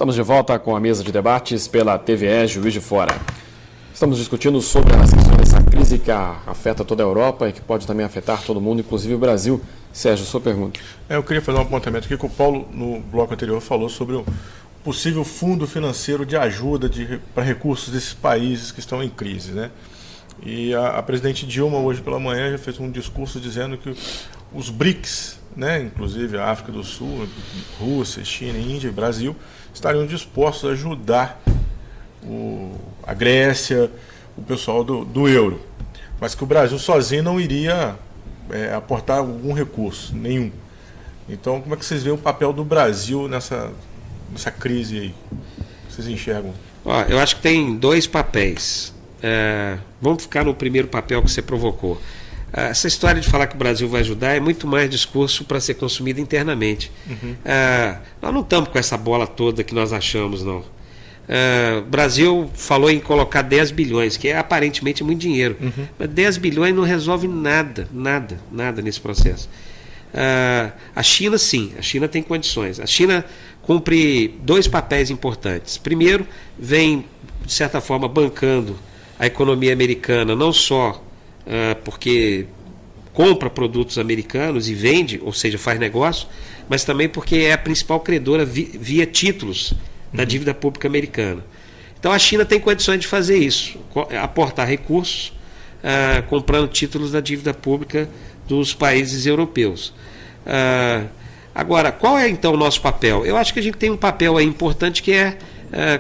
Estamos de volta com a mesa de debates pela TVE Juiz de Fora. Estamos discutindo sobre as questões dessa crise que afeta toda a Europa e que pode também afetar todo mundo, inclusive o Brasil. Sérgio, sua pergunta. Eu queria fazer um apontamento aqui que o Paulo, no bloco anterior, falou sobre o possível fundo financeiro de ajuda para recursos desses países que estão em crise, né? E a presidente Dilma, hoje pela manhã, já fez um discurso dizendo que os BRICS, né, inclusive a África do Sul, Rússia, China, Índia e Brasil, estariam dispostos a ajudar a Grécia, o pessoal do euro, mas que o Brasil sozinho não iria aportar algum recurso, nenhum. Então, como é que vocês veem o papel do Brasil nessa crise aí? Vocês enxergam? Eu acho que tem dois papéis. Vamos ficar no primeiro papel que você provocou. Essa história de falar que o Brasil vai ajudar é muito mais discurso para ser consumido internamente. Uhum. Nós não estamos com essa bola toda que nós achamos, não. O Brasil falou em colocar 10 bilhões, que é aparentemente muito dinheiro. Uhum. Mas 10 bilhões não resolve nada nesse processo. A China, sim, a China tem condições. A China cumpre dois papéis importantes. Primeiro, vem, de certa forma, bancando a economia americana, não só porque compra produtos americanos e vende, ou seja, faz negócio, mas também porque é a principal credora via títulos da dívida pública americana. Então a China tem condições de fazer isso, aportar recursos comprando títulos da dívida pública dos países europeus. Agora, qual é então o nosso papel? Eu acho que a gente tem um papel aí importante que é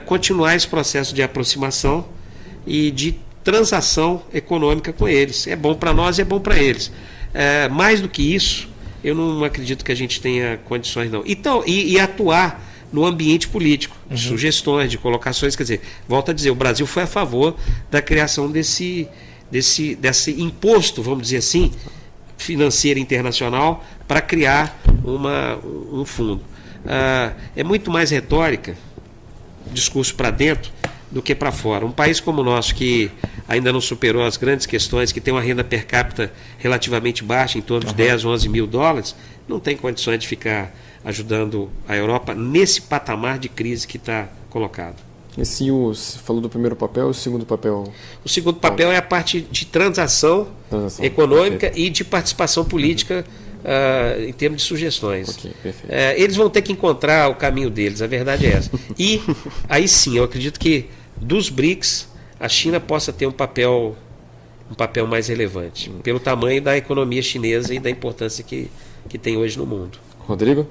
continuar esse processo de aproximação e de transação econômica com eles. É bom para nós e é bom para eles. Mais do que isso, eu não acredito que a gente tenha condições, não. Então, e atuar no ambiente político, de sugestões, de colocações. Quer dizer, volto a dizer, o Brasil foi a favor da criação desse imposto, vamos dizer assim, financeiro internacional, para criar um fundo. É muito mais retórica, discurso para dentro, do que para fora. Um país como o nosso, que ainda não superou as grandes questões, que tem uma renda per capita relativamente baixa, em torno de 10, 11 mil dólares, não tem condições de ficar ajudando a Europa nesse patamar de crise que está colocado. Você falou do primeiro papel e o segundo papel? O segundo papel é a parte de transação econômica, perfeito, e de participação política em termos de sugestões. Okay, eles vão ter que encontrar o caminho deles, a verdade é essa. E aí sim, eu acredito que dos BRICS, a China possa ter um papel mais relevante, pelo tamanho da economia chinesa e da importância que tem hoje no mundo. Rodrigo?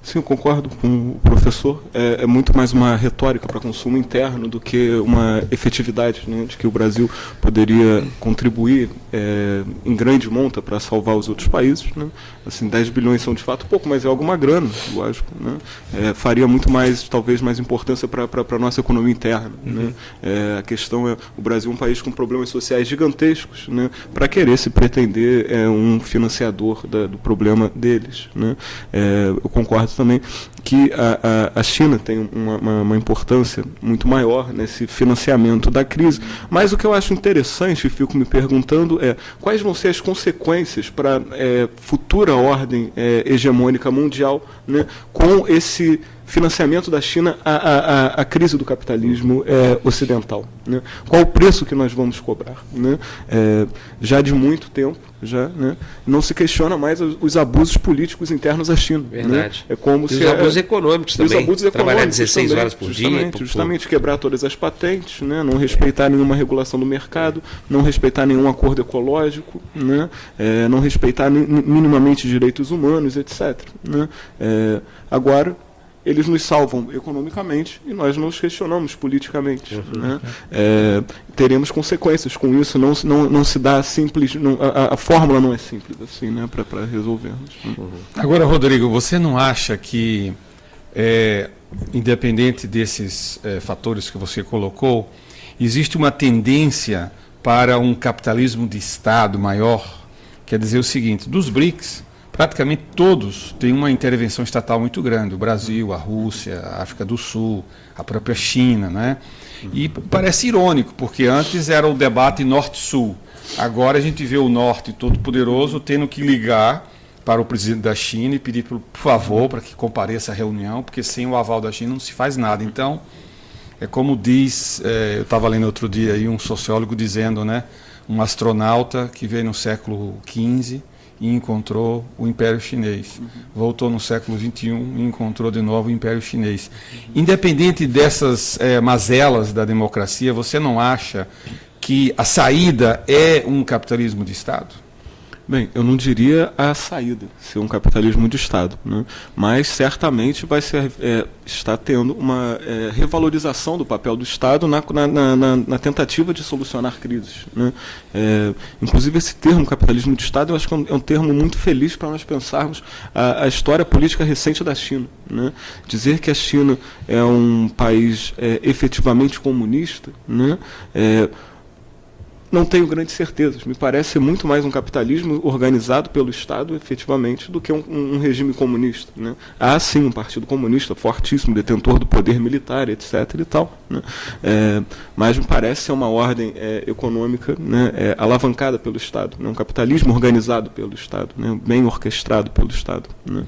Sim, eu concordo com o professor. É muito mais uma retórica para consumo interno do que uma efetividade, né, de que o Brasil poderia contribuir em grande monta para salvar os outros países. Né? Assim, 10 bilhões são de fato pouco, mas é alguma grana, lógico. Né? Faria muito mais, talvez, mais importância para a nossa economia interna. Né? A questão é, o Brasil é um país com problemas sociais gigantescos, né, para querer se pretender um financiador do problema deles. Né? Eu concordo também que a China tem uma importância muito maior nesse financiamento da crise, mas o que eu acho interessante, e fico me perguntando, quais vão ser as consequências para a futura ordem hegemônica mundial, né, com esse financiamento da China à crise do capitalismo ocidental. Né? Qual o preço que nós vamos cobrar? Né? Já de muito tempo, né, não se questiona mais os abusos políticos internos à China. Verdade. Né? É como e os abusos econômicos também. Os abusos trabalhar 16 também, horas por dia. Justamente quebrar todas as patentes, né? Não respeitar nenhuma regulação do mercado, não respeitar nenhum acordo ecológico, né? Não respeitar minimamente direitos humanos, etc. Né? Agora, eles nos salvam economicamente e nós nos questionamos politicamente. Né? Teremos consequências com isso, não se dá simples, a fórmula não é simples assim, né, para resolvermos. Agora, Rodrigo, você não acha que, independente desses fatores que você colocou, existe uma tendência para um capitalismo de Estado maior? Quer dizer o seguinte, dos BRICS, praticamente todos têm uma intervenção estatal muito grande. O Brasil, a Rússia, a África do Sul, a própria China, né? E parece irônico, porque antes era o debate norte-sul. Agora a gente vê o norte todo poderoso tendo que ligar para o presidente da China e pedir, por favor, para que compareça à reunião, porque sem o aval da China não se faz nada. Então, é como diz, eu estava lendo outro dia aí um sociólogo dizendo, né, um astronauta que veio no século XV e encontrou o Império Chinês. Voltou no século XXI e encontrou de novo o Império Chinês. Independente dessas mazelas da democracia, você não acha que a saída é um capitalismo de Estado? Bem, eu não diria a saída ser um capitalismo de Estado, né? Mas certamente vai ser, está tendo uma revalorização do papel do Estado na tentativa de solucionar crises, né? Inclusive esse termo capitalismo de Estado eu acho que é um termo muito feliz para nós pensarmos a história política recente da China, né? Dizer que a China é um país efetivamente comunista, né? Não tenho grandes certezas. Me parece muito mais um capitalismo organizado pelo Estado, efetivamente, do que um regime comunista, né? Há, sim, um partido comunista fortíssimo, detentor do poder militar, etc. e tal, né? Mas me parece ser uma ordem econômica, né, alavancada pelo Estado, né? Um capitalismo organizado pelo Estado, né? Bem orquestrado pelo Estado, né?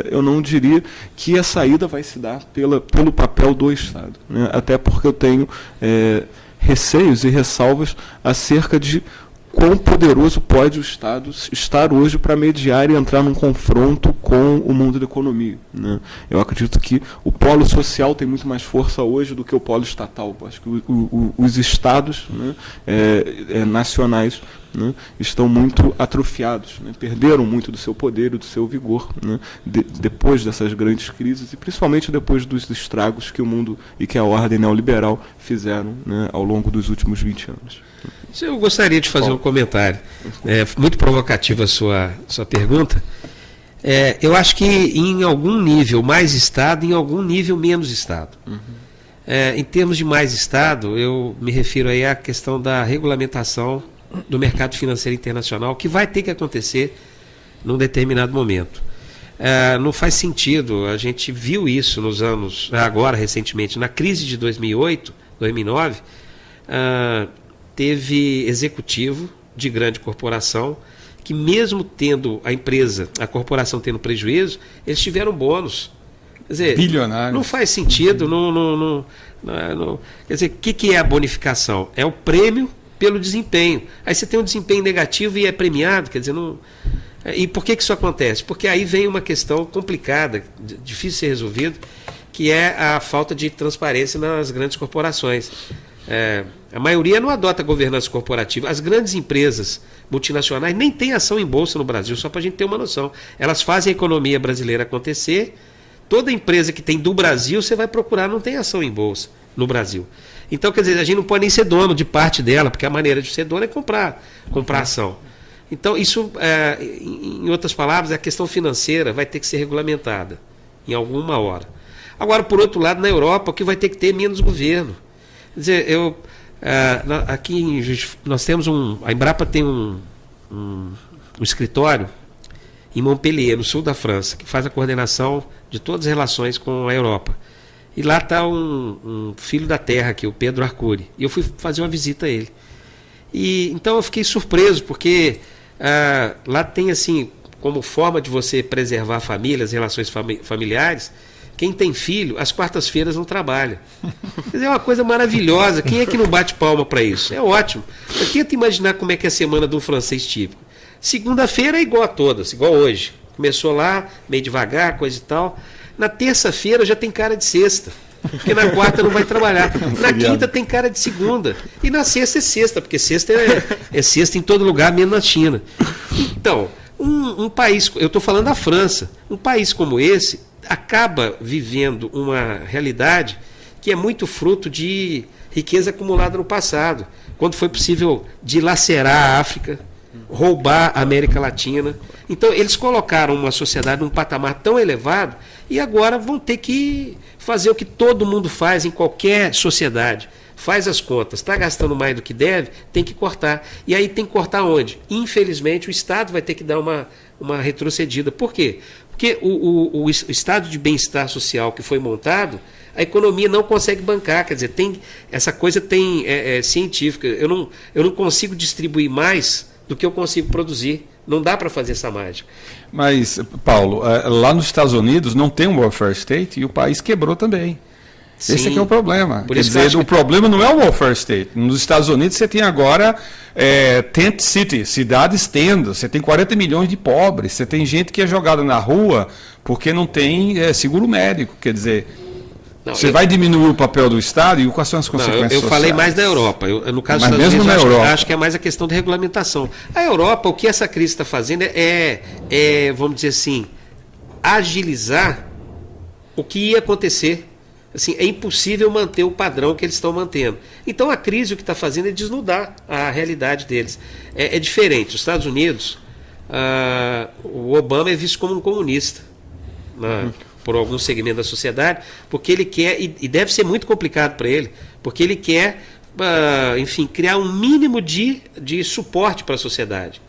Eu não diria que a saída vai se dar pelo papel do Estado, né? Até porque eu tenho receios e ressalvas acerca de quão poderoso pode o Estado estar hoje para mediar e entrar num confronto com o mundo da economia, né? Eu acredito que o polo social tem muito mais força hoje do que o polo estatal. Eu acho que os Estados, né, nacionais, né, estão muito atrofiados, né, perderam muito do seu poder e do seu vigor, né, depois dessas grandes crises e principalmente depois dos estragos que o mundo e que a ordem neoliberal fizeram, né, ao longo dos últimos 20 anos. Eu gostaria de fazer um comentário. Muito provocativa a sua pergunta. Eu acho que em algum nível mais Estado, em algum nível menos Estado. Em termos de mais Estado, eu me refiro aí à questão da regulamentação do mercado financeiro internacional, que vai ter que acontecer num determinado momento. Não faz sentido, a gente viu isso nos anos, agora recentemente, na crise de 2008, 2009, teve executivo de grande corporação que mesmo tendo a corporação tendo prejuízo, eles tiveram bônus. Quer dizer, bilionário. Não faz sentido. Quer dizer, o que é a bonificação? É o prêmio pelo desempenho. Aí você tem um desempenho negativo e é premiado, quer dizer, não... E por que isso acontece? Porque aí vem uma questão complicada, difícil de ser resolvida, que é a falta de transparência nas grandes corporações. A maioria não adota governança corporativa. As grandes empresas multinacionais nem têm ação em bolsa no Brasil, só para a gente ter uma noção. Elas fazem a economia brasileira acontecer. Toda empresa que tem do Brasil, você vai procurar, não tem ação em bolsa no Brasil. Então, quer dizer, a gente não pode nem ser dono de parte dela, porque a maneira de ser dono é comprar ação. Então, isso, em outras palavras, a questão financeira vai ter que ser regulamentada em alguma hora. Agora, por outro lado, na Europa, o que vai ter que ter é menos governo. Quer dizer, aqui nós temos a Embrapa tem um escritório em Montpellier, no sul da França, que faz a coordenação de todas as relações com a Europa. E lá está um filho da terra aqui, o Pedro Arcuri. E eu fui fazer uma visita a ele. E então eu fiquei surpreso, porque lá tem assim, como forma de você preservar a família, as relações familiares, quem tem filho, às quartas-feiras não trabalha. Quer dizer, é uma coisa maravilhosa. Quem é que não bate palma para isso? É ótimo. Eu tento imaginar como é que é a semana de um francês típico. Segunda-feira é igual a todas, igual hoje. Começou lá, meio devagar, coisa e tal. Na terça-feira já tem cara de sexta, porque na quarta não vai trabalhar. Na quinta tem cara de segunda. E na sexta é sexta, porque sexta é sexta em todo lugar, menos na China. Então, um país, eu estou falando da França, um país como esse acaba vivendo uma realidade que é muito fruto de riqueza acumulada no passado, quando foi possível dilacerar a África, roubar a América Latina. Então, eles colocaram uma sociedade num patamar tão elevado e agora vão ter que fazer o que todo mundo faz em qualquer sociedade. Faz as contas, está gastando mais do que deve, tem que cortar. E aí tem que cortar onde? Infelizmente, o Estado vai ter que dar uma retrocedida. Por quê? Porque o estado de bem-estar social que foi montado, a economia não consegue bancar. Quer dizer, essa coisa científica. Eu não consigo distribuir mais do que eu consigo produzir. Não dá para fazer essa mágica. Mas, Paulo, lá nos Estados Unidos não tem um welfare state e o país quebrou também. Sim, esse aqui é o problema. por Quer isso que eu dizer, acho o problema não é o welfare state. Nos Estados Unidos você tem agora tent city, cidades tendas. Você tem 40 milhões de pobres. Você tem gente que é jogada na rua porque não tem seguro médico. Quer dizer, Não, você vai diminuir o papel do Estado e quais são as Não, consequências eu falei sociais? mais da Europa. No caso Mas dos Estados mesmo Unidos, na eu Europa. acho que é mais a questão de regulamentação. A Europa, o que essa crise está fazendo vamos dizer assim, agilizar o que ia acontecer. Assim, é impossível manter o padrão que eles estão mantendo. Então a crise o que está fazendo é desnudar a realidade deles. É diferente. Os Estados Unidos, o Obama é visto como um comunista por algum segmento da sociedade, porque ele quer, e deve ser muito complicado para ele, porque ele quer, enfim, criar um mínimo de suporte para a sociedade.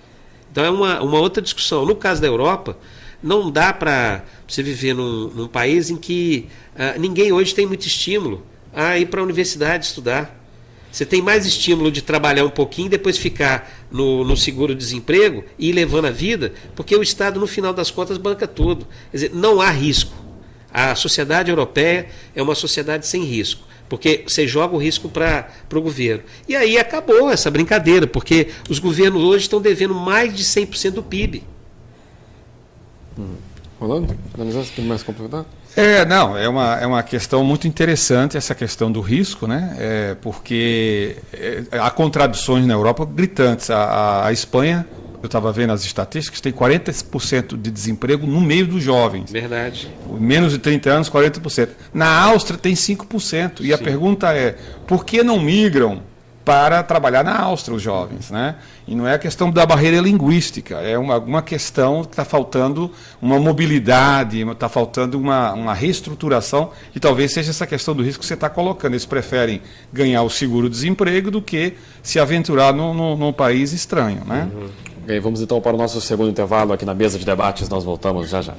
Então é uma outra discussão. No caso da Europa, não dá para você viver num país em que ninguém hoje tem muito estímulo a ir para a universidade estudar. Você tem mais estímulo de trabalhar um pouquinho e depois ficar no seguro-desemprego e ir levando a vida, porque o Estado, no final das contas, banca tudo. Quer dizer, não há risco. A sociedade europeia é uma sociedade sem risco, porque você joga o risco para o governo. E aí acabou essa brincadeira, porque os governos hoje estão devendo mais de 100% do PIB. Rolando? Analisar se tem mais complementar? Não, é uma questão muito interessante essa questão do risco, né? Porque há contradições na Europa gritantes. A Espanha, eu estava vendo as estatísticas, tem 40% de desemprego no meio dos jovens. Verdade. Menos de 30 anos, 40%. Na Áustria tem 5%. E a pergunta é, por que não migram para trabalhar na Áustria os jovens, né? E não é a questão da barreira linguística, é uma questão que está faltando uma mobilidade, está faltando uma reestruturação, e talvez seja essa questão do risco que você está colocando. Eles preferem ganhar o seguro-desemprego do que se aventurar num país estranho, né? Ok, vamos então para o nosso segundo intervalo aqui na mesa de debates, nós voltamos já já.